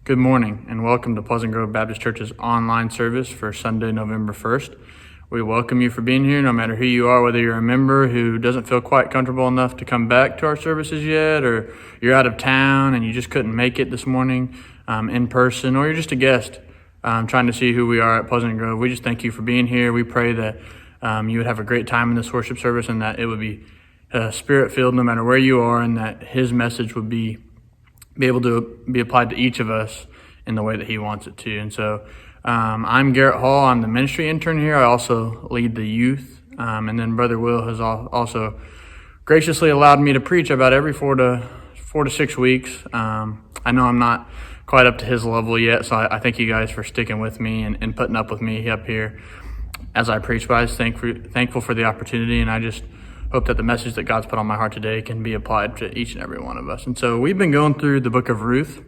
Good morning and welcome to Pleasant Grove Baptist Church's online service for Sunday, November 1st. We welcome you for being here, no matter who you are, whether you're a member who doesn't feel quite comfortable enough to come back to our services yet, or you're out of town and you just couldn't make it this morning in person, or you're just a guest trying to see who we are at Pleasant Grove. We just thank you for being here. We pray that you would have a great time in this worship service and that it would be spirit-filled no matter where you are, and that his message would be able to be applied to each of us in the way that he wants it to. And so I'm Garrett Hall. I'm the ministry intern here. I also lead the youth. And then Brother Will has also graciously allowed me to preach about every 4 to 6 weeks. I know I'm not quite up to his level yet, so I thank you guys for sticking with me and putting up with me up here as I preach. But I was thankful for the opportunity, and I just hope that the message that God's put on my heart today can be applied to each and every one of us. And so we've been going through the book of Ruth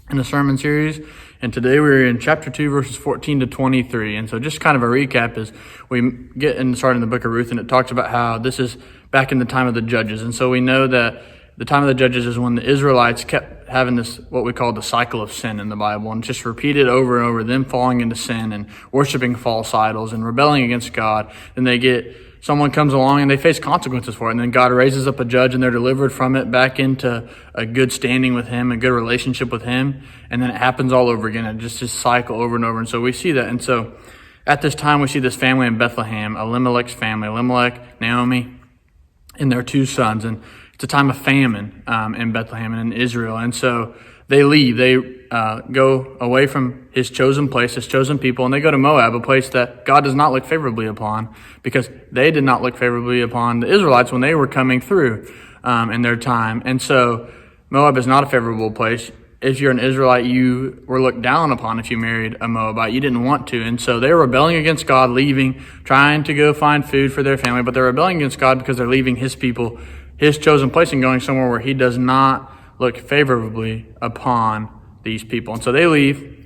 in a sermon series, and today we're in chapter 2, verses 14 to 23. And so just kind of a recap is we get in starting the book of Ruth, and it talks about how this is back in the time of the Judges. And so we know that the time of the Judges is when the Israelites kept having this, what we call the cycle of sin in the Bible, and just repeated over and over, them falling into sin and worshiping false idols and rebelling against God. Then someone comes along and they face consequences for it, and then God raises up a judge and they're delivered from it back into a good standing with him, a good relationship with him, and then it happens all over again. It just cycle over and over. And so we see that. And so at this time we see this family in Bethlehem, Elimelech's family, Elimelech, Naomi, and their 2 sons. And it's a time of famine in Bethlehem and in Israel. And so they leave. They go away from his chosen place, his chosen people, and they go to Moab, a place that God does not look favorably upon, because they did not look favorably upon the Israelites when they were coming through in their time. And so Moab is not a favorable place. If you're an Israelite, you were looked down upon if you married a Moabite. You didn't want to. And so they're rebelling against God, leaving, trying to go find food for their family, but they're rebelling against God because they're leaving his people, his chosen place, and going somewhere where he does not look favorably upon these people. And so they leave,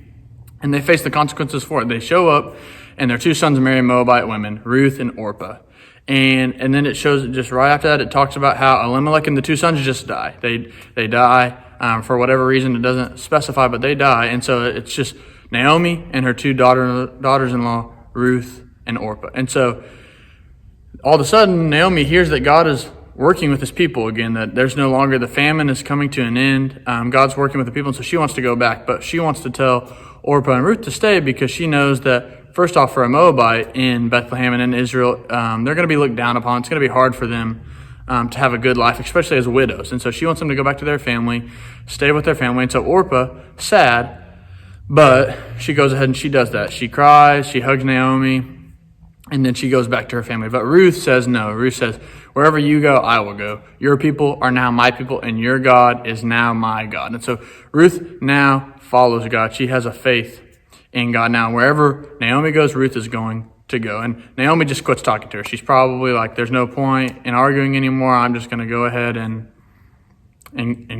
and they face the consequences for it. They show up, and their 2 sons marry Moabite women, Ruth and Orpah. And then it shows, just right after that, it talks about how Elimelech and the 2 sons just die. They die for whatever reason. It doesn't specify, but they die. And so it's just Naomi and her 2 daughters-in-law, Ruth and Orpah. And so all of a sudden, Naomi hears that God is working with his people again, that there's no longer, the famine is coming to an end. God's working with the people, and so she wants to go back, but she wants to tell Orpah and Ruth to stay because she knows that, first off, for a Moabite in Bethlehem and in Israel, they're going to be looked down upon. It's going to be hard for them to have a good life, especially as widows. And so she wants them to go back to their family, stay with their family. And so Orpah, sad, but she goes ahead and she does that. She cries, she hugs Naomi, and then she goes back to her family. But Ruth says no. Ruth says, wherever you go, I will go. Your people are now my people, and your God is now my God. And so Ruth now follows God. She has a faith in God now. Wherever Naomi goes, Ruth is going to go. And Naomi just quits talking to her. She's probably like, there's no point in arguing anymore. I'm just going to go ahead and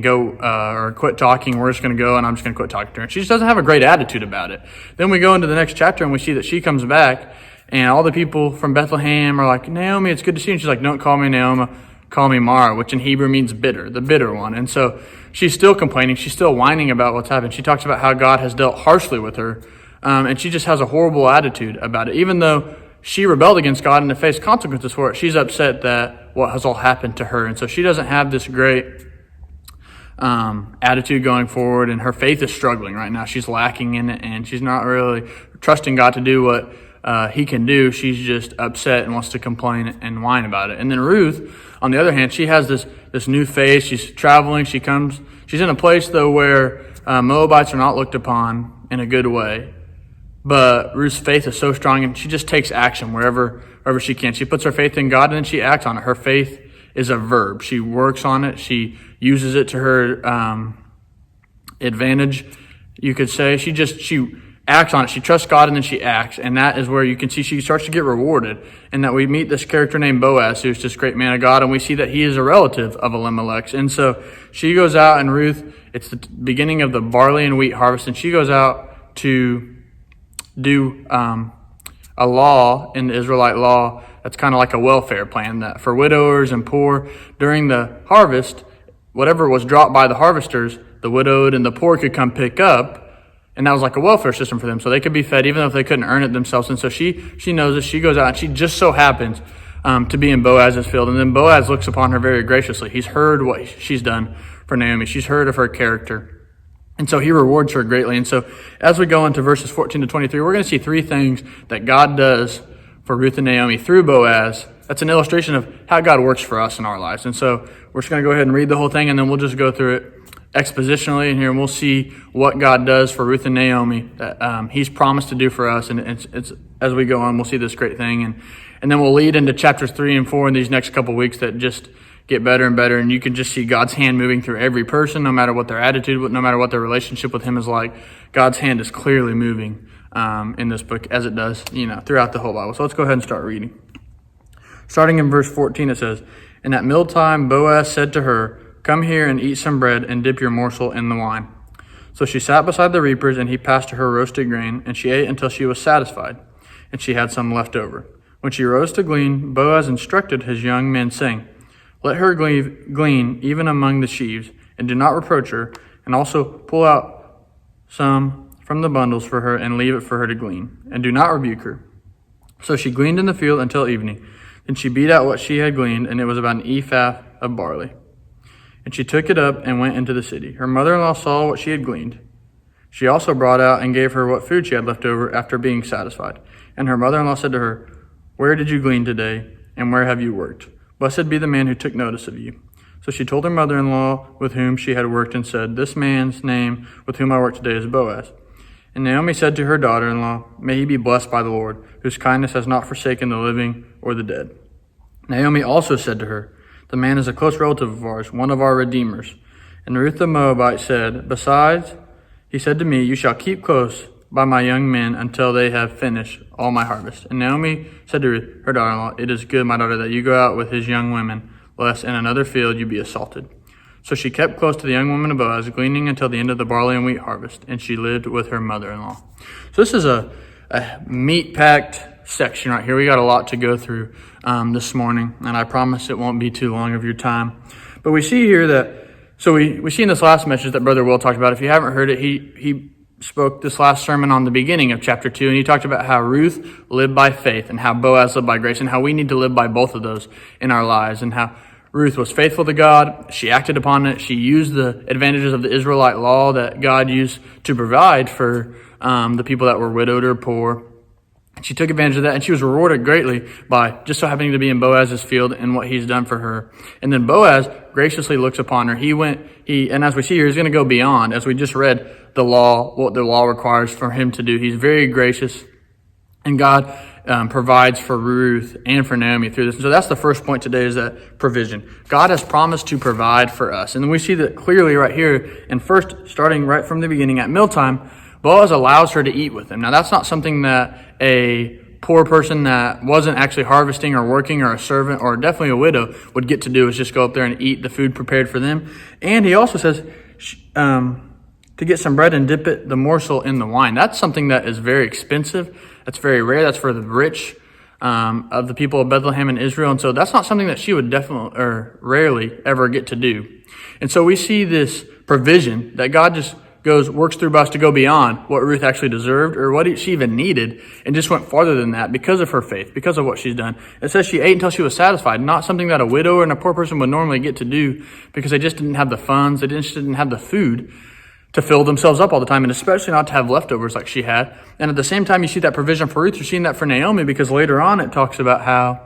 go, or quit talking. We're just going to go, and I'm just going to quit talking to her. And she just doesn't have a great attitude about it. Then we go into the next chapter, and we see that she comes back, and all the people from Bethlehem are like, Naomi, it's good to see you. And she's like, don't call me Naomi, call me Mara, which in Hebrew means bitter, the bitter one. And so she's still complaining. She's still whining about what's happened. She talks about how God has dealt harshly with her. And she just has a horrible attitude about it. Even though she rebelled against God and faced consequences for it, she's upset that what has all happened to her. And so she doesn't have this great attitude going forward, and her faith is struggling right now. She's lacking in it, and she's not really trusting God to do what he can do. She's just upset and wants to complain and whine about it. And then Ruth, on the other hand, she has this new faith. She's traveling. She's in a place though where Moabites are not looked upon in a good way. But Ruth's faith is so strong, and she just takes action wherever she can. She puts her faith in God, and then she acts on it. Her faith is a verb. She works on it. She uses it to her advantage, you could say. She acts on it. She trusts God, and then she acts. And that is where you can see she starts to get rewarded. And that we meet this character named Boaz, who's this great man of God, and we see that he is a relative of Elimelech's. And so she goes out, and Ruth, it's the beginning of the barley and wheat harvest, and she goes out to do a law in the Israelite law that's kind of like a welfare plan, that for widowers and poor during the harvest, whatever was dropped by the harvesters, the widowed and the poor could come pick up. And that was like a welfare system for them. So they could be fed even if they couldn't earn it themselves. And so she knows this. She goes out and she just so happens to be in Boaz's field. And then Boaz looks upon her very graciously. He's heard what she's done for Naomi. She's heard of her character. And so he rewards her greatly. And so as we go into verses 14 to 23, we're going to see three things that God does for Ruth and Naomi through Boaz. That's an illustration of how God works for us in our lives. And so we're just going to go ahead and read the whole thing, and then we'll just go through it expositionally in here, and we'll see what God does for Ruth and Naomi that he's promised to do for us. And it's as we go on, we'll see this great thing. And then we'll lead into chapters 3 and 4 in these next couple weeks that just get better and better. And you can just see God's hand moving through every person, no matter what their attitude, no matter what their relationship with him is like. God's hand is clearly moving in this book, as it does, throughout the whole Bible. So let's go ahead and start reading. Starting in verse 14, it says, "And at mealtime Boaz said to her, 'Come here and eat some bread and dip your morsel in the wine.' So she sat beside the reapers, and he passed to her roasted grain, and she ate until she was satisfied, and she had some left over. When she rose to glean, Boaz instructed his young men, saying, 'Let her glean even among the sheaves, and do not reproach her, and also pull out some from the bundles for her, and leave it for her to glean, and do not rebuke her.' So she gleaned in the field until evening. Then she beat out what she had gleaned, and it was about an ephah of barley. And she took it up and went into the city. Her mother-in-law saw what she had gleaned. She also brought out and gave her what food she had left over after being satisfied. And her mother-in-law said to her, 'Where did you glean today, and where have you worked? Blessed be the man who took notice of you.' So she told her mother-in-law with whom she had worked, and said, 'This man's name with whom I work today is Boaz.' And Naomi said to her daughter-in-law, 'May he be blessed by the Lord, whose kindness has not forsaken the living or the dead.' Naomi also said to her, 'The man is a close relative of ours, one of our redeemers.' And Ruth the Moabite said, 'Besides, he said to me, you shall keep close by my young men until they have finished all my harvest.' And Naomi said to Ruth, her daughter-in-law, 'It is good, my daughter, that you go out with his young women, lest in another field you be assaulted.' So she kept close to the young woman of Boaz, gleaning until the end of the barley and wheat harvest, and she lived with her mother-in-law." So this is a meat-packed section right here. We got a lot to go through this morning, and I promise it won't be too long of your time. But we see here that, so we see in this last message that Brother Will talked about. If you haven't heard it, he spoke this last sermon on the beginning of chapter 2, and he talked about how Ruth lived by faith and how Boaz lived by grace, and how we need to live by both of those in our lives, and how Ruth was faithful to God. She acted upon it. She used the advantages of the Israelite law that God used to provide for the people that were widowed or poor. She took advantage of that, and she was rewarded greatly by just so happening to be in Boaz's field and what he's done for her. And then Boaz graciously looks upon her. And as we see here, he's going to go beyond, as we just read the law, what the law requires for him to do. He's very gracious, and God provides for Ruth and for Naomi through this. And so that's the first point today, is that provision. God has promised to provide for us. And then we see that clearly right here. And first, starting right from the beginning at mealtime, Boaz allows her to eat with him. Now, that's not something that a poor person that wasn't actually harvesting or working, or a servant, or definitely a widow, would get to do, is just go up there and eat the food prepared for them. And he also says to get some bread and dip the morsel in the wine. That's something that is very expensive. That's very rare. That's for the rich of the people of Bethlehem and Israel. And so that's not something that she would definitely or rarely ever get to do. And so we see this provision that God just works through us to go beyond what Ruth actually deserved or what she even needed, and just went farther than that because of her faith, because of what she's done. It says she ate until she was satisfied, not something that a widow and a poor person would normally get to do, because they just didn't have the funds, they just didn't have the food to fill themselves up all the time, and especially not to have leftovers like she had. And at the same time, you see that provision for Ruth, you're seeing that for Naomi, because later on it talks about how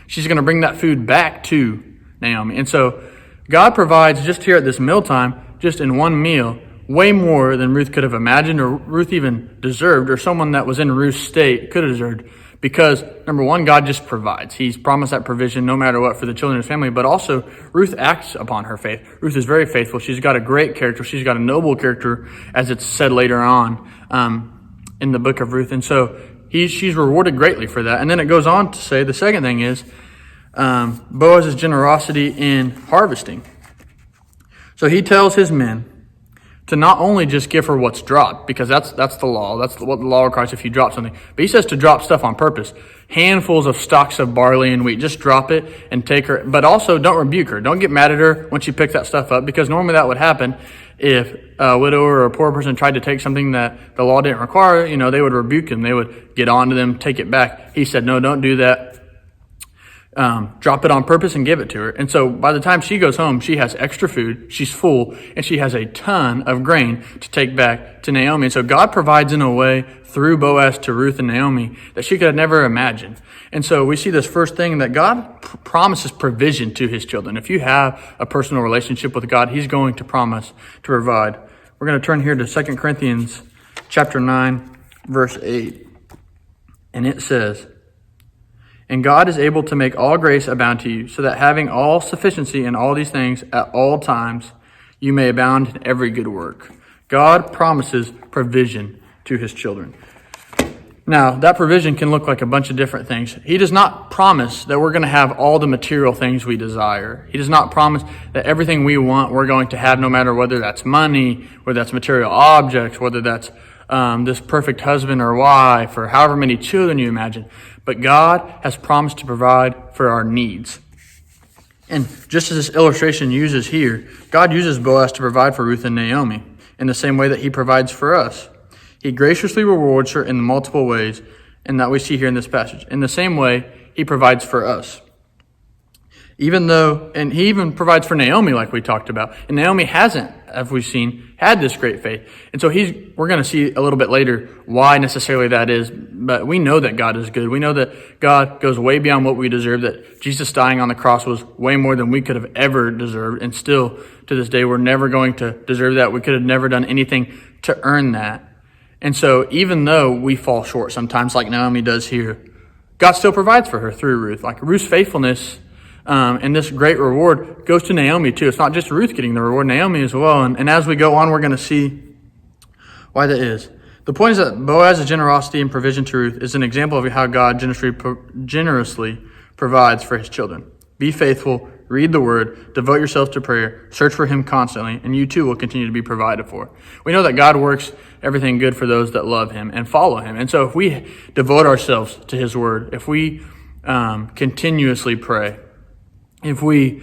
she's going to bring that food back to Naomi. And so God provides just here at this mealtime, just in one meal, way more than Ruth could have imagined, or Ruth even deserved, or someone that was in Ruth's state could have deserved. Because, number one, God just provides. He's promised that provision no matter what for the children of his family. But also, Ruth acts upon her faith. Ruth is very faithful. She's got a great character. She's got a noble character, as it's said later on in the book of Ruth. And so she's rewarded greatly for that. And then it goes on to say the second thing is Boaz's generosity in harvesting. So he tells his men to not only just give her what's dropped, because that's the law. That's what the law requires if you drop something. But he says to drop stuff on purpose. Handfuls of stalks of barley and wheat. Just drop it and take her. But also don't rebuke her. Don't get mad at her when she picks that stuff up, because normally that would happen if a widower or a poor person tried to take something that the law didn't require. They would rebuke them. They would get on to them, take it back. He said, no, don't do that. Drop it on purpose and give it to her. And so by the time she goes home, she has extra food, she's full, and she has a ton of grain to take back to Naomi. And so God provides in a way through Boaz to Ruth and Naomi that she could have never imagined. And so we see this first thing, that God promises provision to his children. If you have a personal relationship with God, he's going to promise to provide. We're going to turn here to 2 Corinthians chapter 9, verse 8. And it says, "And God is able to make all grace abound to you, so that having all sufficiency in all these things at all times, you may abound in every good work." God promises provision to his children. Now, that provision can look like a bunch of different things. He does not promise that we're going to have all the material things we desire. He does not promise that everything we want we're going to have, no matter whether that's money, whether that's material objects, whether that's this perfect husband or wife, or however many children you imagine. But God has promised to provide for our needs. And just as this illustration uses here, God uses Boaz to provide for Ruth and Naomi in the same way that he provides for us. He graciously rewards her in multiple ways, and that we see here in this passage. In the same way, he provides for us. And he even provides for Naomi, like we talked about. And Naomi hasn't, as we've seen, had this great faith. And so we're going to see a little bit later why necessarily that is. But we know that God is good. We know that God goes way beyond what we deserve, that Jesus dying on the cross was way more than we could have ever deserved. And still, to this day, we're never going to deserve that. We could have never done anything to earn that. And so even though we fall short sometimes, like Naomi does here, God still provides for her through Ruth. Like Ruth's faithfulness and this great reward goes to Naomi too. It's not just Ruth getting the reward, Naomi as well. And as we go on, we're going to see why that is. The point is that Boaz's generosity and provision to Ruth is an example of how God generously provides for his children. Be faithful, read the word, devote yourself to prayer, search for him constantly, and you too will continue to be provided for. We know that God works everything good for those that love him and follow him. And so if we devote ourselves to his word, if we continuously pray, if we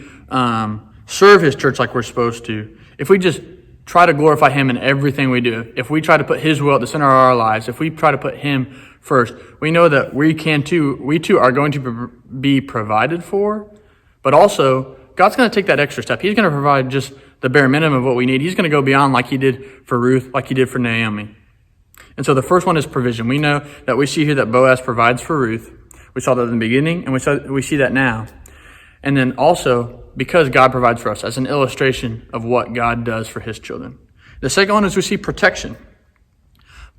serve his church like we're supposed to, if we just try to glorify him in everything we do, if we try to put his will at the center of our lives, if we try to put him first, we know that we too are going to be provided for, but also God's going to take that extra step. He's going to provide just the bare minimum of what we need. He's going to go beyond, like he did for Ruth, like he did for Naomi. And so the first one is provision. We know that we see here that Boaz provides for Ruth. We saw that in the beginning, and we see that now. And then also, because God provides for us, as an illustration of what God does for his children. The second one is we see protection.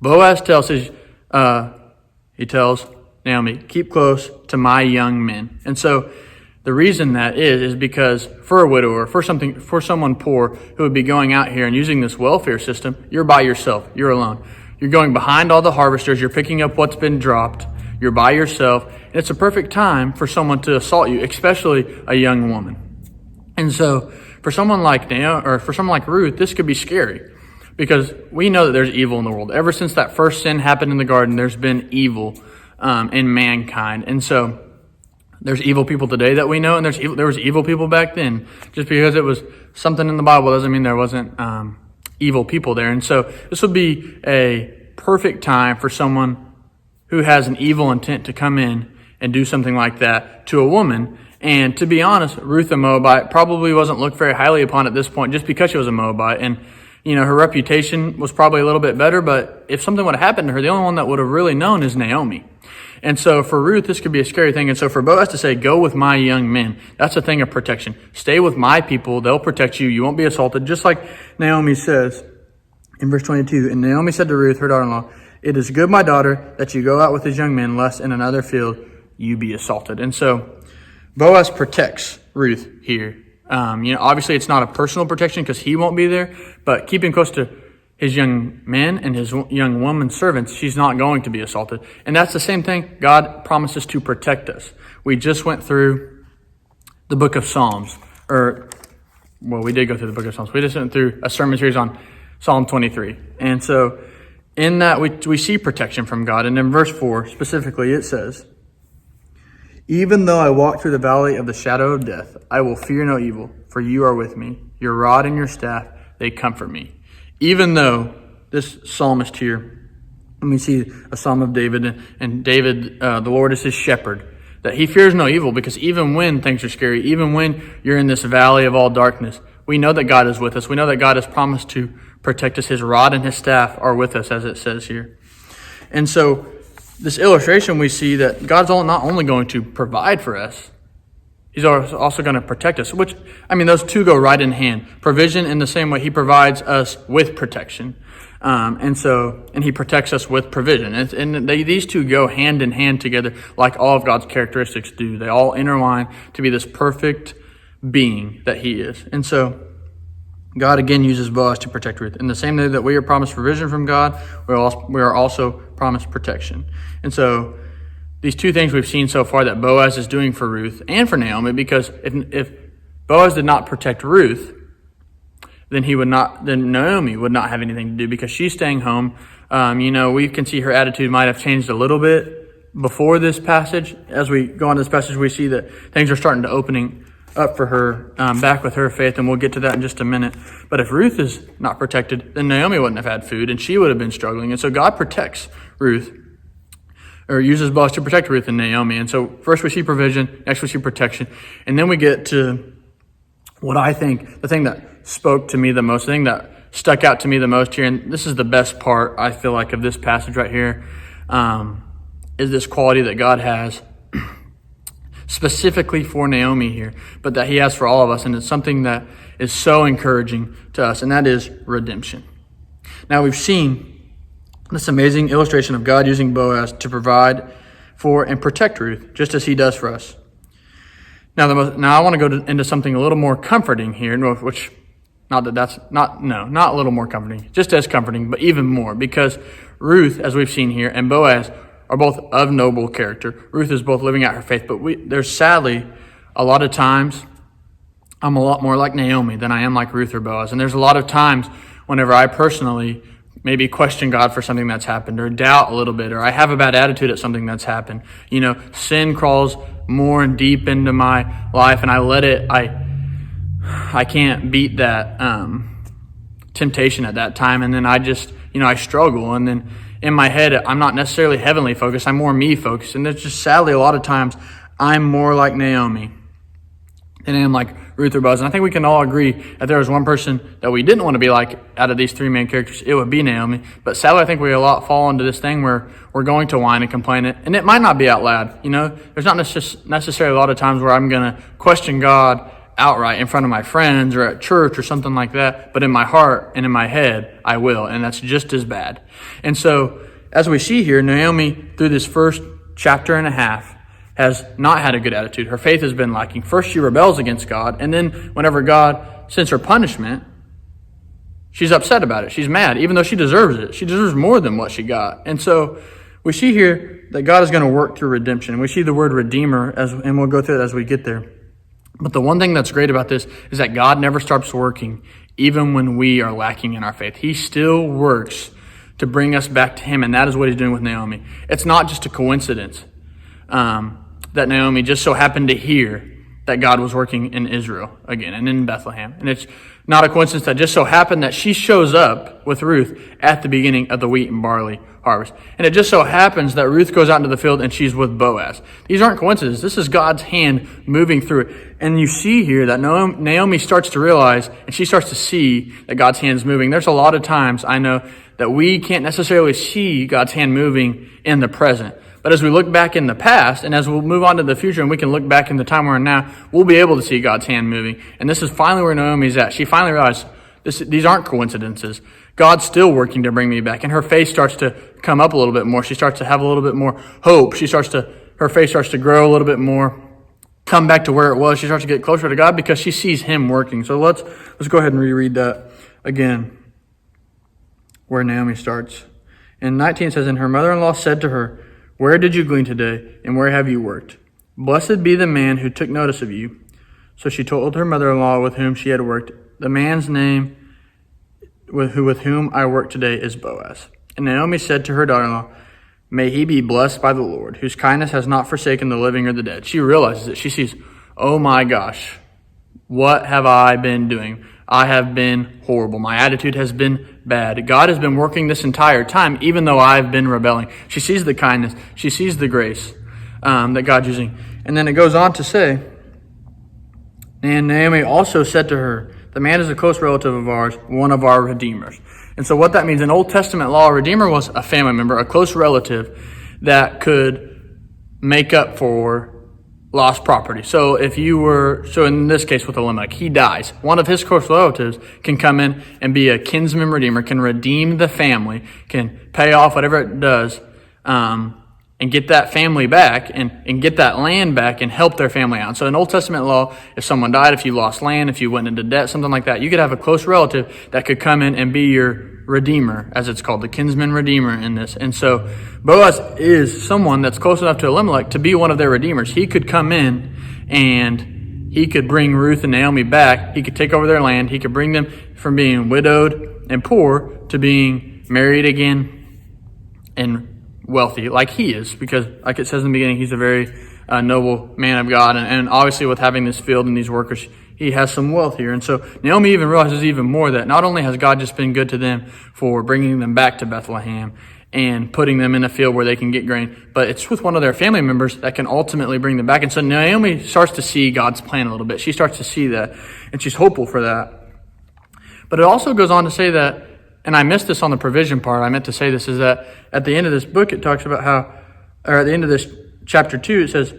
Boaz tells Naomi, keep close to my young men. And so the reason that is because for a widower, for someone poor who would be going out here and using this welfare system, you're by yourself, you're alone. You're going behind all the harvesters, you're picking up what's been dropped, you're by yourself, and it's a perfect time for someone to assault you, especially a young woman. And so for someone like Naomi, or for someone like Ruth, this could be scary because we know that there's evil in the world. Ever since that first sin happened in the garden, there's been evil in mankind. And so there's evil people today that we know, and there was evil people back then. Just because it was something in the Bible doesn't mean there wasn't evil people there. And so this would be a perfect time for someone who has an evil intent to come in and do something like that to a woman. And to be honest, Ruth the Moabite probably wasn't looked very highly upon at this point just because she was a Moabite. And, her reputation was probably a little bit better, but if something would have happened to her, the only one that would have really known is Naomi. And so for Ruth, this could be a scary thing. And so for Boaz to say, go with my young men, that's a thing of protection. Stay with my people. They'll protect you. You won't be assaulted. Just like Naomi says in verse 22, and Naomi said to Ruth, her daughter-in-law, it is good, my daughter, that you go out with these young men, lest in another field you be assaulted. And so Boaz protects Ruth here. Obviously it's not a personal protection because he won't be there, but keeping close to his young men and his young woman servants, she's not going to be assaulted. And that's the same thing. God promises to protect us. We just went through the book of Psalms, we did go through the book of Psalms. We just went through a sermon series on Psalm 23. And so in that, we see protection from God. And in verse 4, specifically, it says, "Even though I walk through the valley of the shadow of death, I will fear no evil, for you are with me. Your rod and your staff, they comfort me." Even though this psalmist here, and we see a psalm of David, and David, the Lord is his shepherd, that he fears no evil, because even when things are scary, even when you're in this valley of all darkness, we know that God is with us. We know that God has promised to protect us. His rod and his staff are with us, as it says here. And so this illustration, we see that God's not only going to provide for us, he's also going to protect us, which, those two go right in hand. Provision in the same way he provides us with protection. And he protects us with provision. These two go hand in hand together, like all of God's characteristics do. They all intertwine to be this perfect being that he is. And so God again uses Boaz to protect Ruth. In the same way that we are promised provision from God, we are also promised protection. And so these two things we've seen so far that Boaz is doing for Ruth and for Naomi, because if Boaz did not protect Ruth, then Naomi would not have anything to do, because she's staying home. We can see her attitude might have changed a little bit before this passage. As we go on to this passage, we see that things are starting to opening up for her, back with her faith, and we'll get to that in just a minute. But if Ruth is not protected, then Naomi wouldn't have had food, and she would have been struggling. And so God protects Ruth, or uses Boaz to protect Ruth and Naomi. And so first we see provision, next we see protection, and then we get to what I think, the thing that spoke to me the most, the thing that stuck out to me the most here, and this is the best part, I feel like, of this passage right here, is this quality that God has specifically for Naomi here, but that he has for all of us, and it's something that is so encouraging to us, and that is redemption. Now, we've seen this amazing illustration of God using Boaz to provide for and protect Ruth, just as he does for us. Now I want to go into something a little more comforting here, which, not a little more comforting, just as comforting, but even more, because Ruth, as we've seen here, and Boaz are both of noble character. Ruth is both living out her faith, but there's sadly a lot of times I'm a lot more like Naomi than I am like Ruth or Boaz. And there's a lot of times whenever I personally maybe question God for something that's happened, or doubt a little bit, or I have a bad attitude at something that's happened. Sin crawls more and deep into my life, and I let it, I can't beat that temptation at that time. And then I just, I struggle. And then in my head, I'm not necessarily heavenly focused. I'm more me focused. And there's just sadly a lot of times I'm more like Naomi than I am like Ruth or Boaz. And I think we can all agree that there was one person that we didn't want to be like out of these three main characters, it would be Naomi. But sadly, I think we a lot fall into this thing where we're going to whine and complain it. And it might not be out loud. There's not necessarily a lot of times where I'm going to question God outright in front of my friends or at church or something like that, but in my heart and in my head, I will, and that's just as bad. And so, as we see here, Naomi, through this first chapter and a half, has not had a good attitude. Her faith has been lacking. First, she rebels against God, and then whenever God sends her punishment, she's upset about it. She's mad, even though she deserves it. She deserves more than what she got. And so, we see here that God is going to work through redemption. We see the word redeemer, and we'll go through it as we get there. But the one thing that's great about this is that God never stops working, even when we are lacking in our faith. He still works to bring us back to him, and that is what he's doing with Naomi. It's not just a coincidence that Naomi just so happened to hear that God was working in Israel again and in Bethlehem. And it's not a coincidence that just so happened that she shows up with Ruth at the beginning of the wheat and barley harvest. And it just so happens that Ruth goes out into the field and she's with Boaz. These aren't coincidences. This is God's hand moving through it. And you see here that Naomi starts to realize, and she starts to see that God's hand is moving. There's a lot of times I know that we can't necessarily see God's hand moving in the present. But as we look back in the past, and as we'll move on to the future, and we can look back in the time we're in now, we'll be able to see God's hand moving. And this is finally where Naomi's at. She finally realized these aren't coincidences. God's still working to bring me back. And her face starts to come up a little bit more. She starts to have a little bit more hope. Her face starts to grow a little bit more, come back to where it was. She starts to get closer to God because she sees him working. So let's go ahead and reread that again, where Naomi starts. In 19 it says, "And her mother-in-law said to her, 'Where did you glean today, and where have you worked? Blessed be the man who took notice of you.' So she told her mother-in-law with whom she had worked. The man's name with whom I work today is Boaz. And Naomi said to her daughter-in-law, may he be blessed by the Lord, whose kindness has not forsaken the living or the dead. She realizes it. She sees, oh my gosh, what have I been doing? I have been horrible. My attitude has been bad. God has been working this entire time, even though I've been rebelling. She sees the kindness. She sees the grace that God's using. And then it goes on to say, and Naomi also said to her, the man is a close relative of ours, one of our redeemers. And so what that means, in Old Testament law, a redeemer was a family member, a close relative that could make up for lost property. So in this case with Elimelech, he dies. One of his close relatives can come in and be a kinsman redeemer, can redeem the family, can pay off whatever it does, and get that family back and get that land back and help their family out. So in Old Testament law, if someone died, if you lost land, if you went into debt, something like that, you could have a close relative that could come in and be your redeemer, as it's called, the kinsman redeemer in this. And so Boaz is someone that's close enough to Elimelech to be one of their redeemers. He could come in and he could bring Ruth and Naomi back. He could take over their land. He could bring them from being widowed and poor to being married again and wealthy, like he is, because like it says in the beginning, he's a very noble man of God. And obviously with having this field and these workers, he has some wealth here. And so Naomi even realizes even more that not only has God just been good to them for bringing them back to Bethlehem and putting them in a field where they can get grain, but it's with one of their family members that can ultimately bring them back. And so Naomi starts to see God's plan a little bit. She starts to see that, and she's hopeful for that. But it also goes on to say that, and I missed this on the provision part, I meant to say this, is that at the end of this book, it talks about how, or at the end of this chapter 2, it says,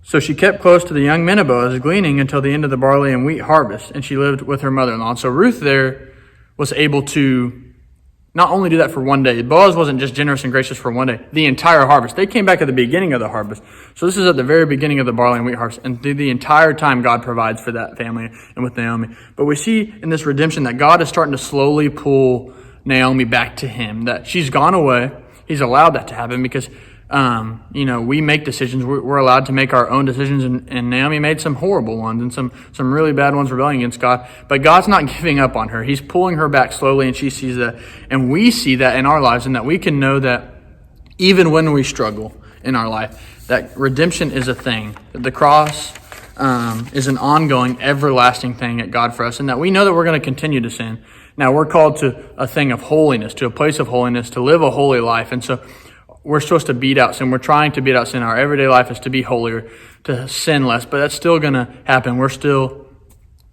so she kept close to the young men of Boaz, gleaning until the end of the barley and wheat harvest, and she lived with her mother-in-law. And so Ruth there was able to not only do that for one day. Boaz wasn't just generous and gracious for one day. The entire harvest. They came back at the beginning of the harvest. So this is at the very beginning of the barley and wheat harvest. And through the entire time, God provides for that family and with Naomi. But we see in this redemption that God is starting to slowly pull Naomi back to him. That she's gone away. He's allowed that to happen because we make decisions. We're allowed to make our own decisions, and Naomi made some horrible ones and some really bad ones rebelling against God. But God's not giving up on her. He's pulling her back slowly, and she sees that. And we see that in our lives, and that we can know that even when we struggle in our life, that redemption is a thing. That the cross is an ongoing, everlasting thing at God for us, and that we know that we're going to continue to sin. Now, we're called to a thing of holiness, to a place of holiness, to live a holy life. And so we're supposed to beat out sin. We're trying to beat out sin. Our everyday life is to be holier, to sin less, but that's still going to happen. We're still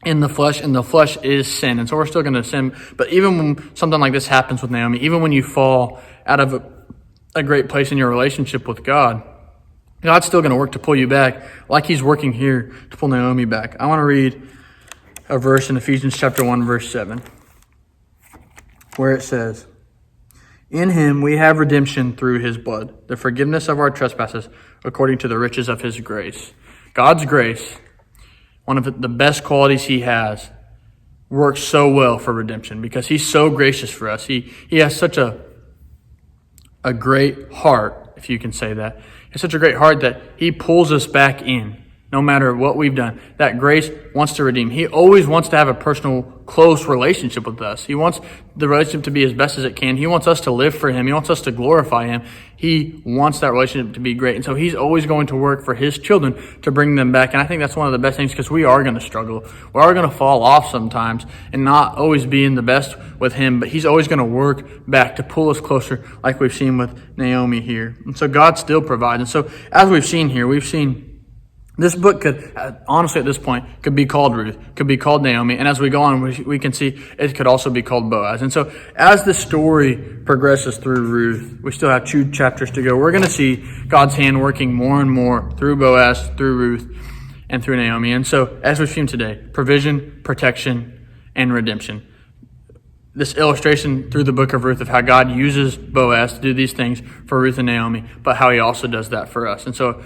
in the flesh, and the flesh is sin. And so we're still going to sin. But even when something like this happens with Naomi, even when you fall out of a great place in your relationship with God, God's still going to work to pull you back like he's working here to pull Naomi back. I want to read a verse in Ephesians chapter 1, verse 7, where it says, in him we have redemption through his blood, the forgiveness of our trespasses according to the riches of his grace. God's grace, one of the best qualities he has, works so well for redemption because he's so gracious for us. He has such a great heart, if you can say that. He has such a great heart that he pulls us back in no matter what we've done. That grace wants to redeem. He always wants to have a personal, close relationship with us. He wants the relationship to be as best as it can. He wants us to live for him. He wants us to glorify him. He wants that relationship to be great. And so he's always going to work for his children to bring them back. And I think that's one of the best things because we are going to struggle. We are going to fall off sometimes and not always be in the best with him. But he's always going to work back to pull us closer like we've seen with Naomi here. And so God still provides. And so as we've seen here, we've seen this book could, honestly at this point, could be called Ruth, could be called Naomi, and as we go on, we can see it could also be called Boaz. And so as the story progresses through Ruth, we still have 2 chapters to go. We're going to see God's hand working more and more through Boaz, through Ruth, and through Naomi. And so as we've seen today, provision, protection, and redemption. This illustration through the book of Ruth of how God uses Boaz to do these things for Ruth and Naomi, but how he also does that for us. And so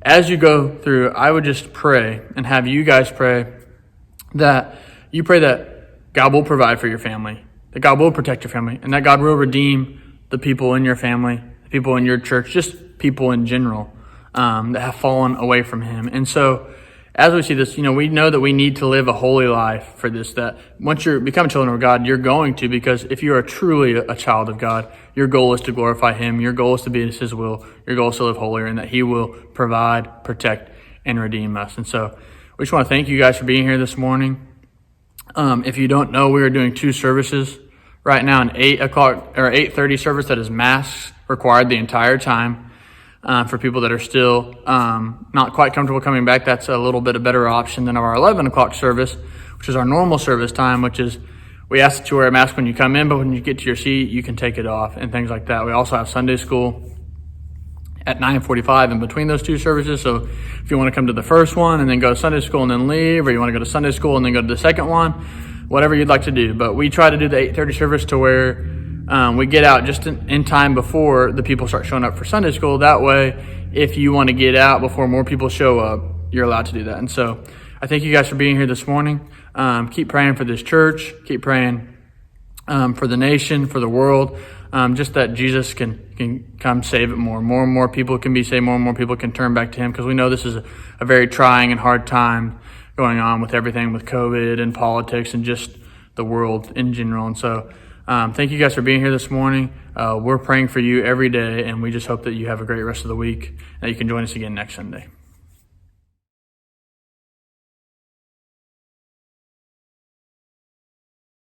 as you go through, I would just pray and have you guys pray that God will provide for your family, that God will protect your family, and that God will redeem the people in your family, the people in your church, just people in general that have fallen away from him. And so as we see this, we know that we need to live a holy life for this, that once you become children of God, you're going to, because if you are truly a child of God, your goal is to glorify Him. Your goal is to be His will. Your goal is to live holier, and that He will provide, protect, and redeem us. And so we just want to thank you guys for being here this morning. If you don't know, we are doing 2 services right now, an 8 o'clock or 8:30 service that is masks required the entire time. For people that are still not quite comfortable coming back, that's a little bit a better option than our 11 o'clock service, which is our normal service time, which is we ask that you wear a mask when you come in, but when you get to your seat, you can take it off and things like that. We also have Sunday school at 9:45 in between those 2 services. So if you want to come to the first one and then go to Sunday school and then leave, or you want to go to Sunday school and then go to the second one, whatever you'd like to do. But we try to do the 8:30 service to where we get out just in time before the people start showing up for Sunday school. That way, if you want to get out before more people show up, you're allowed to do that. And so I thank you guys for being here this morning. Keep praying for this church. Keep praying for the nation, for the world, just that Jesus can come save it more. More and more people can be saved. More and more people can turn back to Him, because we know this is a very trying and hard time going on with everything with COVID and politics and just the world in general. And so thank you guys for being here this morning. We're praying for you every day, and we just hope that you have a great rest of the week, and that you can join us again next Sunday.